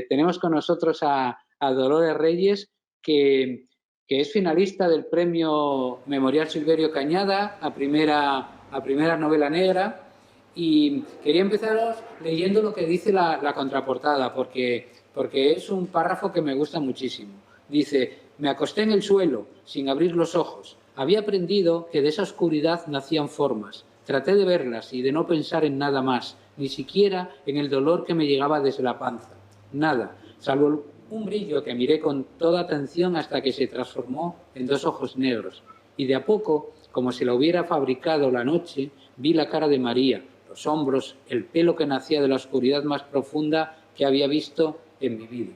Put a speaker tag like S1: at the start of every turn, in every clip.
S1: tenemos con nosotros a Dolores Reyes, que es finalista del premio Memorial Silverio Cañada a primera novela negra. Y quería empezaros leyendo lo que dice la contraportada, porque es un párrafo que me gusta muchísimo. Dice: me acosté en el suelo, sin abrir los ojos. Había aprendido que de esa oscuridad nacían formas. Traté de verlas y de no pensar en nada más, ni siquiera en el dolor que me llegaba desde la panza. Nada, salvo un brillo que miré con toda atención hasta que se transformó en dos ojos negros. Y de a poco, como si la hubiera fabricado la noche, vi la cara de María, los hombros, el pelo que nacía de la oscuridad más profunda que había visto en mi vida.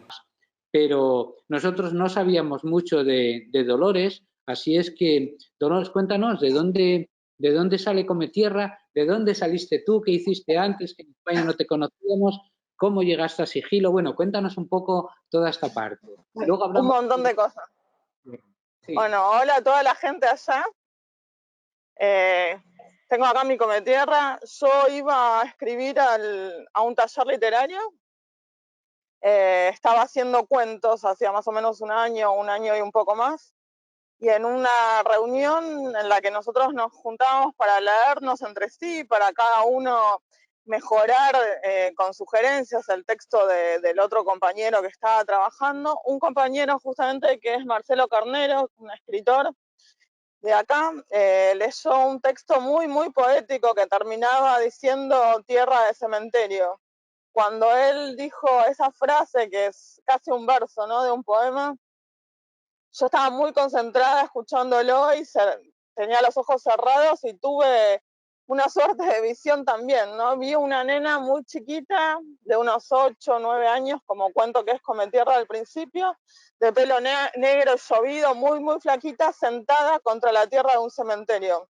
S1: Pero nosotros no sabíamos mucho de Dolores, así es que, Dolores, cuéntanos, ¿de dónde sale Come Tierra? ¿De dónde saliste tú? ¿Qué hiciste antes? Que en España no te conocíamos. ¿Cómo llegaste a Sigilo? Bueno, cuéntanos un poco toda esta parte.
S2: Luego hablamos... Un montón de cosas. Sí. Bueno, hola a toda la gente allá. Tengo acá mi Come Tierra. Yo iba a escribir a un taller literario. Estaba haciendo cuentos hacía más o menos un año y un poco más. Y en una reunión en la que nosotros nos juntábamos para leernos entre sí, para cada uno mejorar con sugerencias el texto del otro compañero que estaba trabajando, un compañero justamente que es Marcelo Carnero, un escritor de acá, leyó un texto muy, muy poético que terminaba diciendo tierra de cementerio. Cuando él dijo esa frase, que es casi un verso, ¿no?, de un poema, yo estaba muy concentrada escuchándolo y tenía los ojos cerrados y tuve una suerte de visión también, ¿no? Vi una nena muy chiquita, de unos 8 o 9 años, como cuento que es Come Tierra al principio, de pelo negro llovido, muy, muy flaquita, sentada contra la tierra de un cementerio.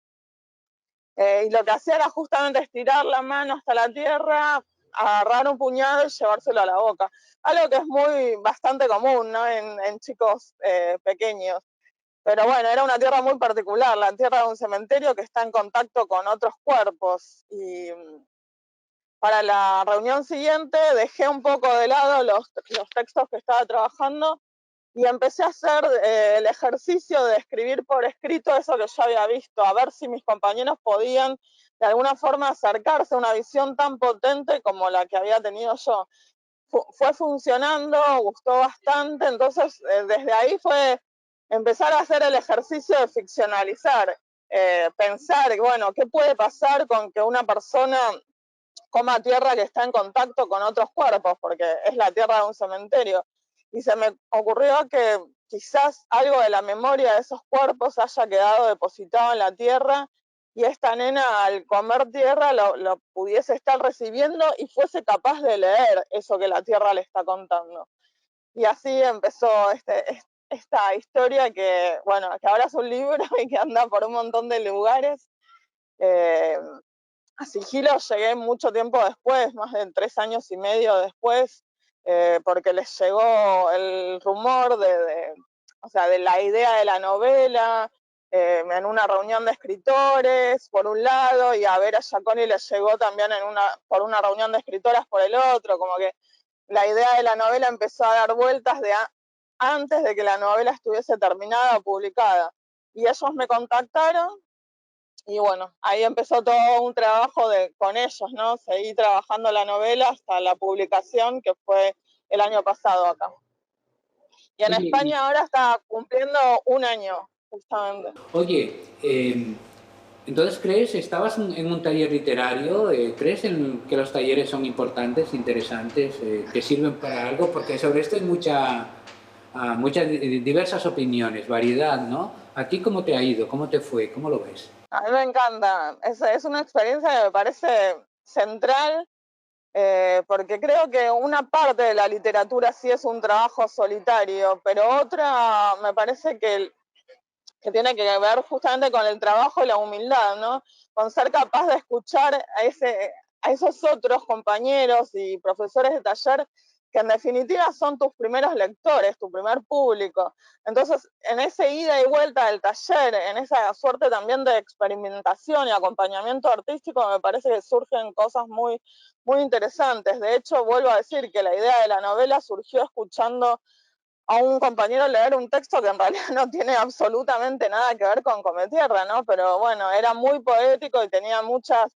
S2: Y lo que hacía era justamente estirar la mano hasta la tierra, agarrar un puñado y llevárselo a la boca. Algo que es bastante común, ¿no?, en chicos pequeños. Pero bueno, era una tierra muy particular, la tierra de un cementerio que está en contacto con otros cuerpos. Y para la reunión siguiente dejé un poco de lado los textos que estaba trabajando y empecé a hacer el ejercicio de escribir por escrito eso que yo había visto, a ver si mis compañeros podían de alguna forma acercarse a una visión tan potente como la que había tenido yo. Fue funcionando, gustó bastante, entonces desde ahí fue empezar a hacer el ejercicio de ficcionalizar, pensar, bueno, ¿qué puede pasar con que una persona coma tierra que está en contacto con otros cuerpos? Porque es la tierra de un cementerio. Y se me ocurrió que quizás algo de la memoria de esos cuerpos haya quedado depositado en la tierra y esta nena al comer tierra lo pudiese estar recibiendo y fuese capaz de leer eso que la tierra le está contando. Y así empezó esta historia que, bueno, que ahora es un libro y que anda por un montón de lugares. A Sigilo llegué mucho tiempo después, más de 3 años y medio después, porque les llegó el rumor o sea, de la idea de la novela, en una reunión de escritores, por un lado, y a Vera Giaconi les llegó también por una reunión de escritoras por el otro, como que la idea de la novela empezó a dar vueltas antes de que la novela estuviese terminada o publicada. Y ellos me contactaron y bueno, ahí empezó todo un trabajo con ellos, ¿no? Seguí trabajando la novela hasta la publicación, que fue el año pasado acá. Y en España ahora está cumpliendo un año, justamente.
S1: Oye, entonces, estabas en un taller literario? ¿Crees que los talleres son importantes, interesantes, que sirven para algo? Porque sobre esto hay muchas diversas opiniones, variedad, ¿no? ¿A ti cómo te ha ido? ¿Cómo te fue? ¿Cómo lo ves?
S2: A mí me encanta. Es una experiencia que me parece central, porque creo que una parte de la literatura sí es un trabajo solitario, pero otra me parece que tiene que ver justamente con el trabajo y la humildad, ¿no? Con ser capaz de escuchar a esos otros compañeros y profesores de taller que en definitiva son tus primeros lectores, tu primer público. Entonces, en ese ida y vuelta del taller, en esa suerte también de experimentación y acompañamiento artístico, me parece que surgen cosas muy, muy interesantes. De hecho, vuelvo a decir que la idea de la novela surgió escuchando a un compañero leer un texto que en realidad no tiene absolutamente nada que ver con Cometierra, ¿no? Pero bueno, era muy poético y tenía muchas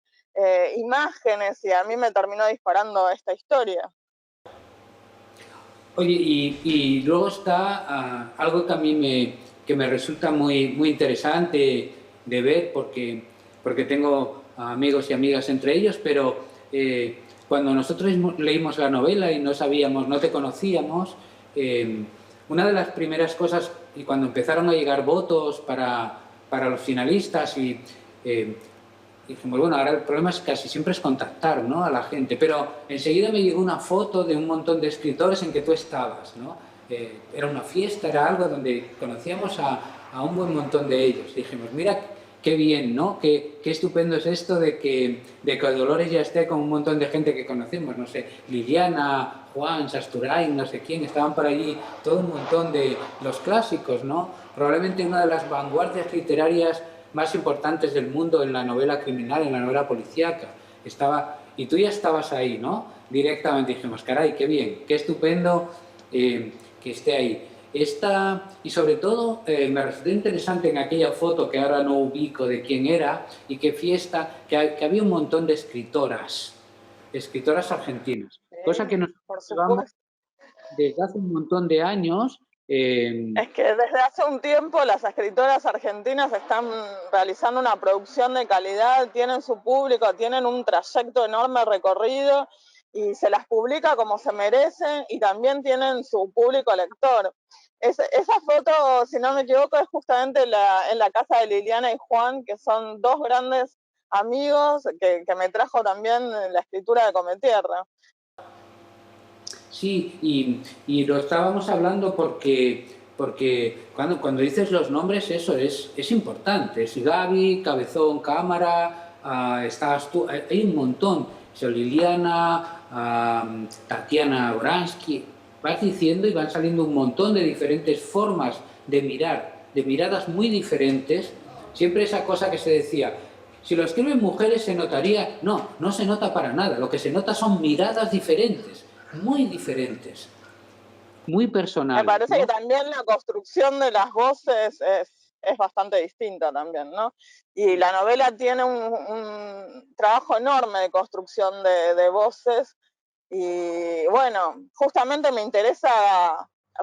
S2: imágenes y a mí me terminó disparando esta historia.
S1: Oye, y luego está algo que a mí me resulta muy interesante de ver, porque tengo amigos y amigas entre ellos, pero cuando nosotros leímos la novela y no sabíamos, no te conocíamos, una de las primeras cosas, y cuando empezaron a llegar votos para los finalistas, dijimos, bueno, ahora el problema es casi siempre es contactar, ¿no?, a la gente, pero enseguida me llegó una foto de un montón de escritores en que tú estabas, ¿no? Era una fiesta, era algo donde conocíamos a un buen montón de ellos. Dijimos, mira qué bien, ¿no? Qué estupendo es esto de que Dolores ya esté con un montón de gente que conocemos, no sé, Liliana, Juan, Sasturain, no sé quién, estaban por allí, todo un montón de los clásicos, ¿no? Probablemente una de las vanguardias literarias más importantes del mundo en la novela criminal, en la novela policíaca. Y tú ya estabas ahí, ¿no? Directamente dijimos, caray, qué bien, qué estupendo que esté ahí. Y sobre todo me resultó interesante en aquella foto que ahora no ubico de quién era y qué fiesta, que había un montón de escritoras argentinas,
S2: Sí,
S1: cosa que nos llevamos desde hace un montón de años.
S2: Es que desde hace un tiempo las escritoras argentinas están realizando una producción de calidad, tienen su público, tienen un trayecto enorme recorrido y se las publica como se merecen y también tienen su público lector. Esa foto, si no me equivoco, es justamente en la casa de Liliana y Juan, que son dos grandes amigos que me trajo también la escritura de Cometierra.
S1: Sí, y lo estábamos hablando porque cuando dices los nombres, eso es importante. Es Gaby, Cabezón, Cámara, estabas tú, hay un montón. Liliana, Tatiana Oransky, vas diciendo y van saliendo un montón de diferentes formas de mirar, de miradas muy diferentes. Siempre esa cosa que se decía, si lo escriben mujeres se notaría, no se nota para nada, lo que se nota son miradas diferentes, muy diferentes, muy personales,
S2: me parece,
S1: ¿no?
S2: que también la construcción de las voces es bastante distinta también, ¿no? Y la novela tiene un trabajo enorme de construcción de voces y bueno, justamente me interesa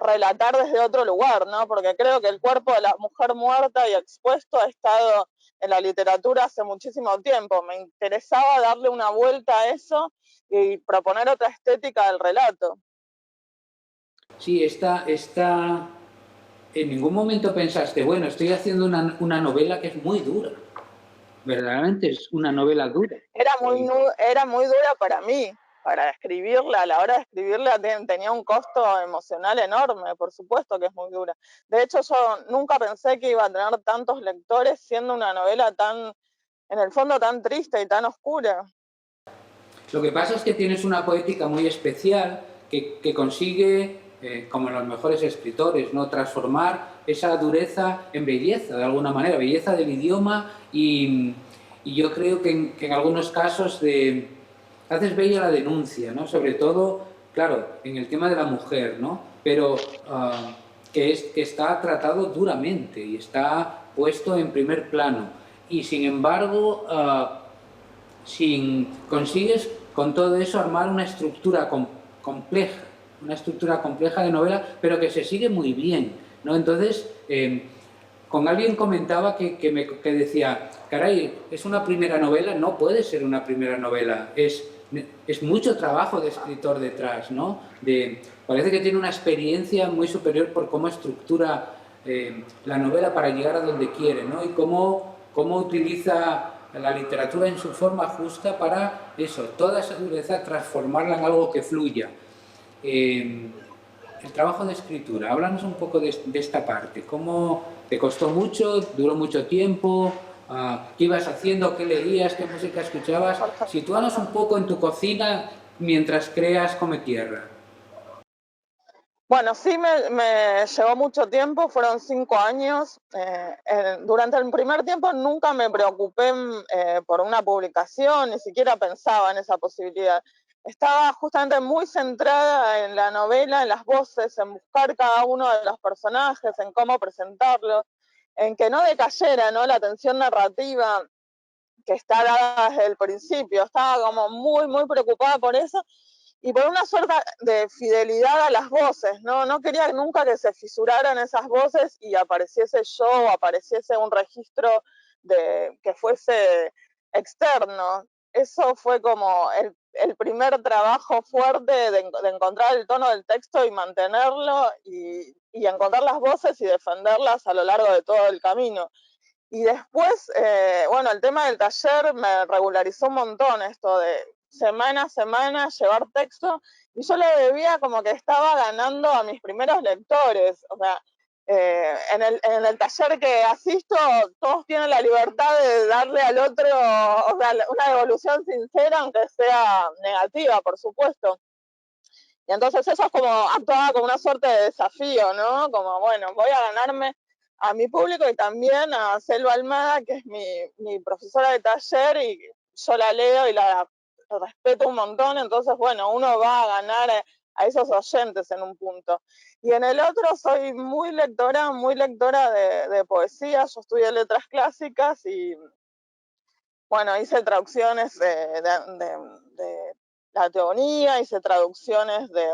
S2: relatar desde otro lugar, ¿no? Porque creo que el cuerpo de la mujer muerta y expuesto ha estado en la literatura hace muchísimo tiempo. Me interesaba darle una vuelta a eso y proponer otra estética del relato.
S1: Sí, en ningún momento pensaste, bueno, estoy haciendo una novela que es muy dura, verdaderamente es una novela dura.
S2: Era muy dura para mí, para escribirla. A la hora de escribirla tenía un costo emocional enorme, por supuesto que es muy dura. De hecho, yo nunca pensé que iba a tener tantos lectores siendo una novela tan, en el fondo, tan triste y tan oscura.
S1: Lo que pasa es que tienes una poética muy especial que consigue, como en los mejores escritores, ¿no?, transformar esa dureza en belleza, de alguna manera, belleza del idioma y yo creo que en algunos casos haces bella la denuncia, ¿no?, sobre todo, claro, en el tema de la mujer, ¿no?, pero que está tratado duramente y está puesto en primer plano y sin embargo consigues con todo eso armar una estructura compleja de novela, pero que se sigue muy bien, ¿no? Entonces, con alguien comentaba que decía, caray, es una primera novela, no puede ser una primera novela, es mucho trabajo de escritor detrás, ¿no? Parece que tiene una experiencia muy superior por cómo estructura la novela para llegar a donde quiere, ¿no? Y cómo utiliza la literatura en su forma justa para eso, toda esa dureza, transformarla en algo que fluya. El trabajo de escritura, háblanos un poco de esta parte. ¿Cómo te costó mucho? ¿Duró mucho tiempo? ¿Qué ibas haciendo? ¿Qué leías? ¿Qué música escuchabas? Sitúanos un poco en tu cocina mientras creas Cometierra.
S2: Bueno, sí me llevó mucho tiempo, fueron 5 años. Durante el primer tiempo nunca me preocupé por una publicación, ni siquiera pensaba en esa posibilidad. Estaba justamente muy centrada en la novela, en las voces, en buscar cada uno de los personajes, en cómo presentarlos, en que no decayera, ¿no?, la tensión narrativa que está dada desde el principio. Estaba como muy, muy preocupada por eso y por una suerte de fidelidad a las voces, ¿no? No quería nunca que se fisuraran esas voces y apareciese yo o apareciese un registro que fuese externo. Eso fue como el primer trabajo fuerte de encontrar el tono del texto y mantenerlo y encontrar las voces y defenderlas a lo largo de todo el camino. Y después, bueno, el tema del taller me regularizó un montón esto de semana a semana llevar texto, y yo le debía como que estaba ganando a mis primeros lectores. O sea, en el taller que asisto, todos tienen la libertad de darle al otro, o sea, una devolución sincera, aunque sea negativa, por supuesto. Y entonces eso es como, actuaba como una suerte de desafío, ¿no? Como, bueno, voy a ganarme a mi público y también a Selva Almada, que es mi profesora de taller, y yo la leo y la respeto un montón. Entonces, bueno, uno va a ganar a esos oyentes en un punto. Y en el otro soy muy lectora de poesía. Yo estudié letras clásicas y, bueno, hice traducciones de la teogonía, hice traducciones de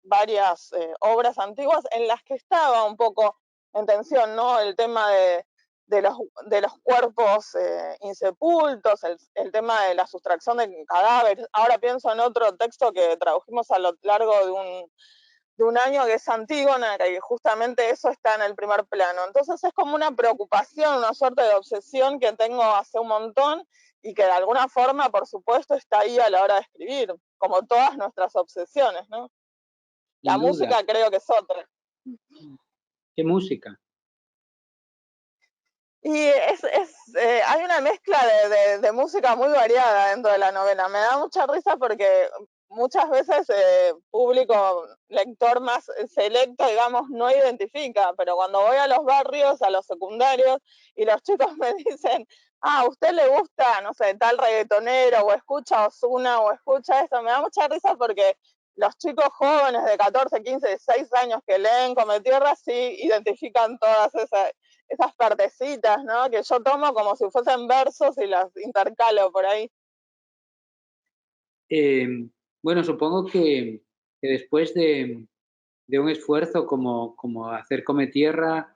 S2: varias obras antiguas en las que estaba un poco en tensión, ¿no? El tema de los cuerpos insepultos, el tema de la sustracción de cadáveres. Ahora pienso en otro texto que tradujimos a lo largo de un año, que es Antígona, que justamente eso está en el primer plano. Entonces es como una preocupación, una suerte de obsesión que tengo hace un montón y que de alguna forma, por supuesto, está ahí a la hora de escribir, como todas nuestras obsesiones, ¿no? La
S1: Sin duda.
S2: música creo que es otra.
S1: ¿Qué música?
S2: Y hay una mezcla de música muy variada dentro de la novela. Me da mucha risa porque muchas veces público lector más selecto, digamos, no identifica, pero cuando voy a los barrios, a los secundarios, y los chicos me dicen, ¿a usted le gusta, no sé, tal reggaetonero, o escucha Ozuna, o escucha eso? Me da mucha risa porque los chicos jóvenes de 14, 15, 16 años que leen Cometierra sí identifican todas esas partecitas, ¿no? Que yo tomo como si fuesen versos y las intercalo por ahí.
S1: Eh, bueno, supongo que después de un esfuerzo como hacer Come Tierra,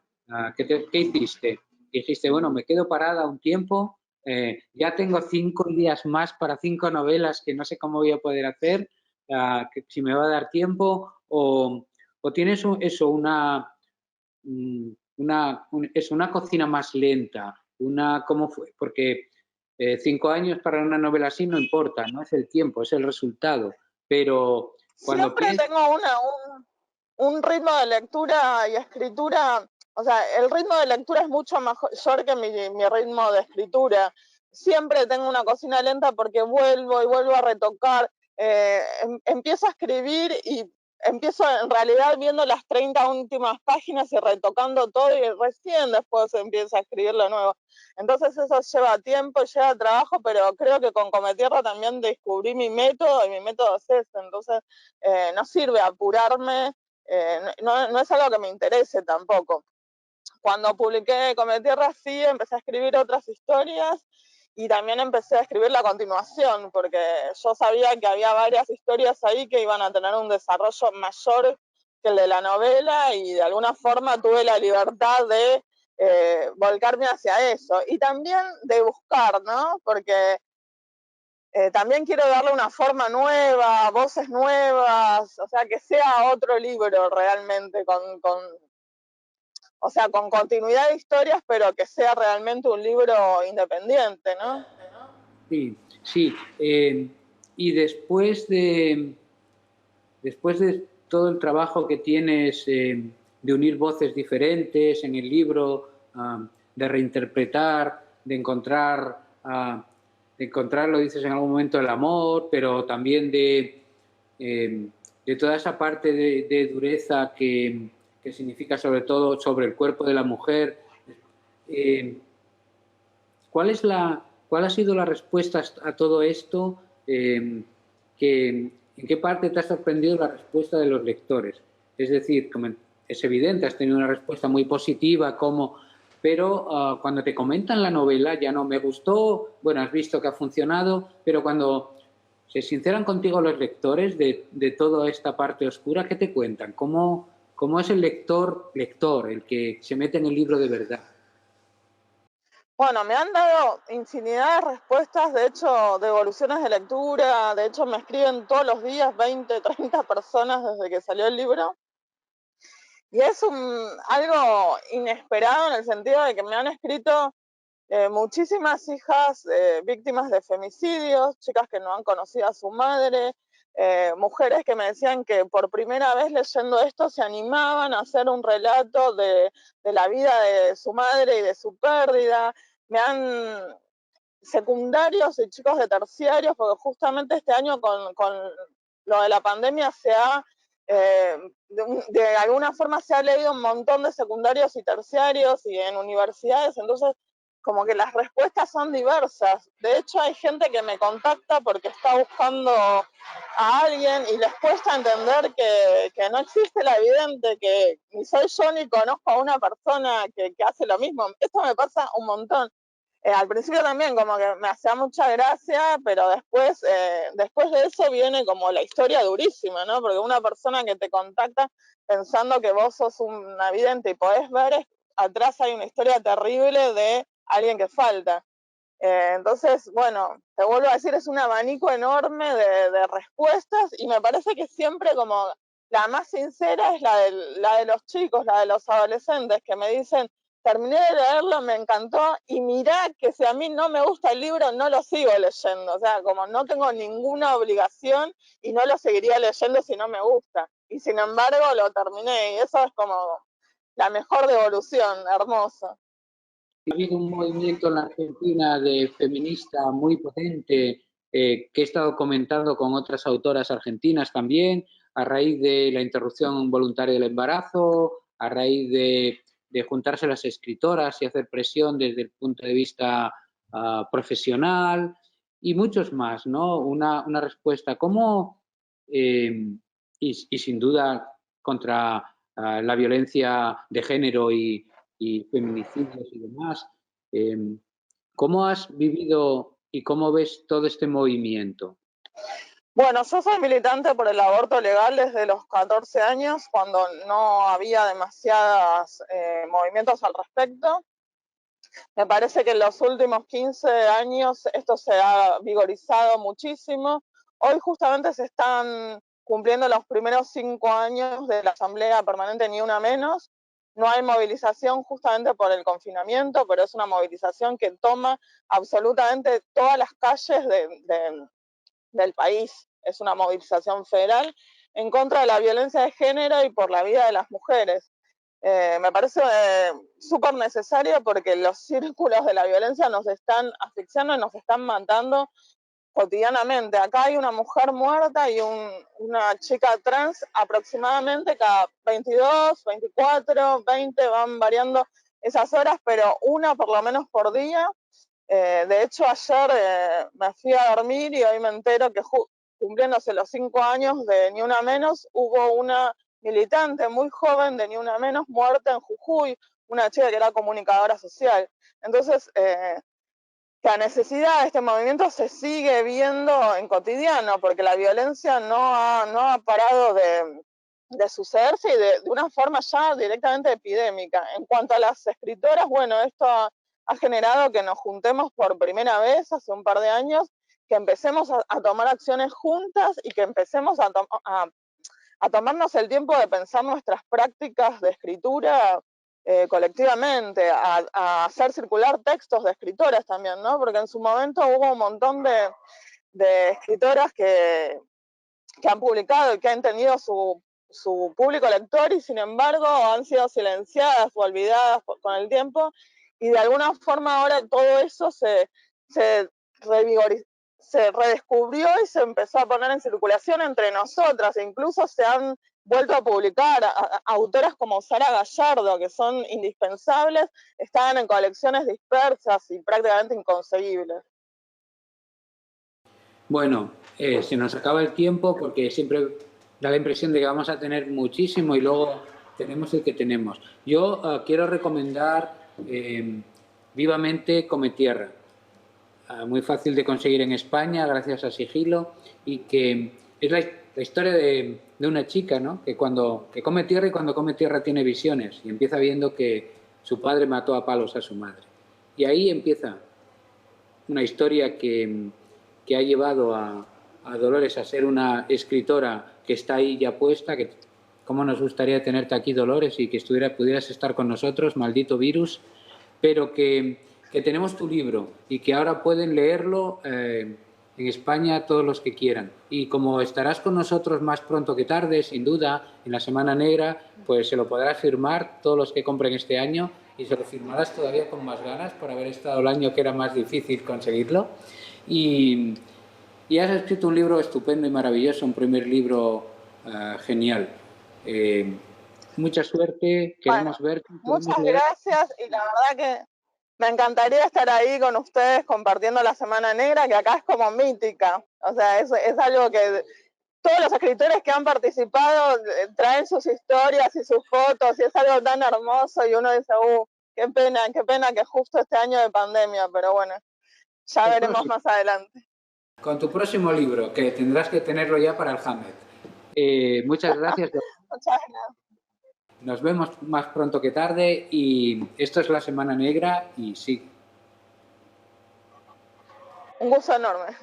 S1: ¿qué hiciste? Dijiste, bueno, me quedo parada un tiempo, ya tengo 5 días más para 5 novelas que no sé cómo voy a poder hacer, si me va a dar tiempo, o tienes eso, una cocina más lenta, ¿cómo fue? Porque 5 años para una novela así no importa, no es el tiempo, es el resultado, pero cuando
S2: Siempre
S1: piensas...
S2: tengo un ritmo de lectura y escritura, o sea, el ritmo de lectura es mucho mayor que mi ritmo de escritura. Siempre tengo una cocina lenta porque vuelvo y vuelvo a retocar, empiezo a escribir y empiezo en realidad viendo las 30 últimas páginas y retocando todo y recién después empiezo a escribir lo nuevo. Entonces eso lleva tiempo, lleva trabajo, pero creo que con Cometierra también descubrí mi método y mi método es ese. Entonces no sirve apurarme, no es algo que me interese tampoco. Cuando publiqué Cometierra sí empecé a escribir otras historias y también empecé a escribir la continuación, porque yo sabía que había varias historias ahí que iban a tener un desarrollo mayor que el de la novela, y de alguna forma tuve la libertad de volcarme hacia eso. Y también de buscar, ¿no? Porque también quiero darle una forma nueva, voces nuevas, o sea, que sea otro libro realmente, o sea, con continuidad de historias, pero que sea realmente un libro independiente, ¿no?
S1: Sí, sí. Y después de todo el trabajo que tienes de unir voces diferentes en el libro, de reinterpretar, de encontrar, lo dices en algún momento, el amor, pero también de de toda esa parte de dureza que significa sobre todo sobre el cuerpo de la mujer. ¿Cuál ha sido la respuesta a todo esto? ¿En qué parte te ha sorprendido la respuesta de los lectores? Es decir, como es evidente, has tenido una respuesta muy positiva, pero cuando te comentan la novela ya no me gustó, bueno, has visto que ha funcionado, pero cuando se sinceran contigo los lectores de toda esta parte oscura, ¿qué te cuentan? ¿Cómo es el lector, el que se mete en el libro de verdad?
S2: Bueno, me han dado infinidad de respuestas, de hecho, devoluciones de lectura, de hecho me escriben todos los días 20, 30 personas desde que salió el libro. Y es algo inesperado en el sentido de que me han escrito muchísimas hijas víctimas de femicidios, chicas que no han conocido a su madre, mujeres que me decían que por primera vez leyendo esto se animaban a hacer un relato de la vida de su madre y de su pérdida. Me han secundarios y chicos de terciarios, porque justamente este año con lo de la pandemia de alguna forma se ha leído un montón de secundarios y terciarios y en universidades, entonces como que las respuestas son diversas. De hecho, hay gente que me contacta porque está buscando a alguien y les cuesta entender que no existe la evidente, que ni soy yo ni conozco a una persona que hace lo mismo. Esto me pasa un montón. Al principio también como que me hacía mucha gracia, pero después de eso viene como la historia durísima, ¿no? Porque una persona que te contacta pensando que vos sos una vidente y podés ver, atrás hay una historia terrible de alguien que falta. Entonces, bueno, te vuelvo a decir, es un abanico enorme de respuestas y me parece que siempre como la más sincera es la de los chicos, la de los adolescentes, que me dicen, terminé de leerlo, me encantó y mirá que si a mí no me gusta el libro, no lo sigo leyendo. O sea, como no tengo ninguna obligación y no lo seguiría leyendo si no me gusta. Y sin embargo lo terminé y eso es como la mejor devolución, hermosa.
S1: Ha habido un movimiento en la Argentina de feminista muy potente que he estado comentando con otras autoras argentinas también, a raíz de la interrupción voluntaria del embarazo, a raíz de juntarse las escritoras y hacer presión desde el punto de vista profesional y muchos más, ¿no? Una respuesta como, y sin duda contra la violencia de género y feminicidios y demás. ¿Cómo has vivido y cómo ves todo este movimiento?
S2: Bueno, yo soy militante por el aborto legal desde los 14 años, cuando no había demasiados movimientos al respecto. Me parece que en los últimos 15 años esto se ha vigorizado muchísimo. Hoy justamente se están cumpliendo los primeros 5 años de la Asamblea Permanente Ni Una Menos. No hay movilización justamente por el confinamiento, pero es una movilización que toma absolutamente todas las calles del país. Es una movilización federal en contra de la violencia de género y por la vida de las mujeres. Me parece súper necesario porque los círculos de la violencia nos están asfixiando y nos están matando cotidianamente. Acá hay una mujer muerta y una chica trans aproximadamente cada 22, 24, 20, van variando esas horas, pero una por lo menos por día. De hecho, ayer me fui a dormir y hoy me entero que cumpliéndose los 5 años de Ni Una Menos, hubo una militante muy joven de Ni Una Menos muerta en Jujuy, una chica que era comunicadora social. Entonces, la necesidad de este movimiento se sigue viendo en cotidiano, porque la violencia no ha parado de sucederse y de una forma ya directamente epidémica. En cuanto a las escritoras, bueno, esto ha generado que nos juntemos por primera vez hace un par de años, que empecemos a tomar acciones juntas y que empecemos a tomarnos el tiempo de pensar nuestras prácticas de escritura colectivamente, a hacer circular textos de escritoras también, ¿no? Porque en su momento hubo un montón de escritoras que han publicado y que han tenido su público lector y sin embargo han sido silenciadas o olvidadas con el tiempo y de alguna forma ahora todo eso se se redescubrió y se empezó a poner en circulación entre nosotras. E incluso se han vuelto a publicar autoras como Sara Gallardo, que son indispensables, estaban en colecciones dispersas y prácticamente inconseguibles.
S1: Bueno, se nos acaba el tiempo porque siempre da la impresión de que vamos a tener muchísimo y luego tenemos el que tenemos. Yo quiero recomendar vivamente Come Tierra. Muy fácil de conseguir en España gracias a Sigilo, y que es la historia de una chica, ¿no? que come tierra, y cuando come tierra tiene visiones y empieza viendo que su padre mató a palos a su madre. Y ahí empieza una historia que ha llevado a Dolores a ser una escritora que está ahí ya puesta, que cómo nos gustaría tenerte aquí, Dolores, y que pudieras estar con nosotros, maldito virus, pero que tenemos tu libro y que ahora pueden leerlo en España todos los que quieran. Y como estarás con nosotros más pronto que tarde, sin duda, en la Semana Negra, pues se lo podrás firmar todos los que compren este año, y se lo firmarás todavía con más ganas por haber estado el año que era más difícil conseguirlo. Y has escrito un libro estupendo y maravilloso, un primer libro genial. Mucha suerte, queremos
S2: Bueno,
S1: ver.
S2: muchas gracias, y la verdad que me encantaría estar ahí con ustedes compartiendo la Semana Negra, que acá es como mítica. O sea, es algo que todos los escritores que han participado traen sus historias y sus fotos, y es algo tan hermoso, y uno dice, qué pena que justo este año de pandemia, pero bueno, ya veremos más adelante.
S1: Con tu próximo libro, que tendrás que tenerlo ya para el Hamlet. Muchas gracias.
S2: Muchas gracias.
S1: Nos vemos más pronto que tarde, y esto es la Semana Negra y sí.
S2: Un gusto enorme.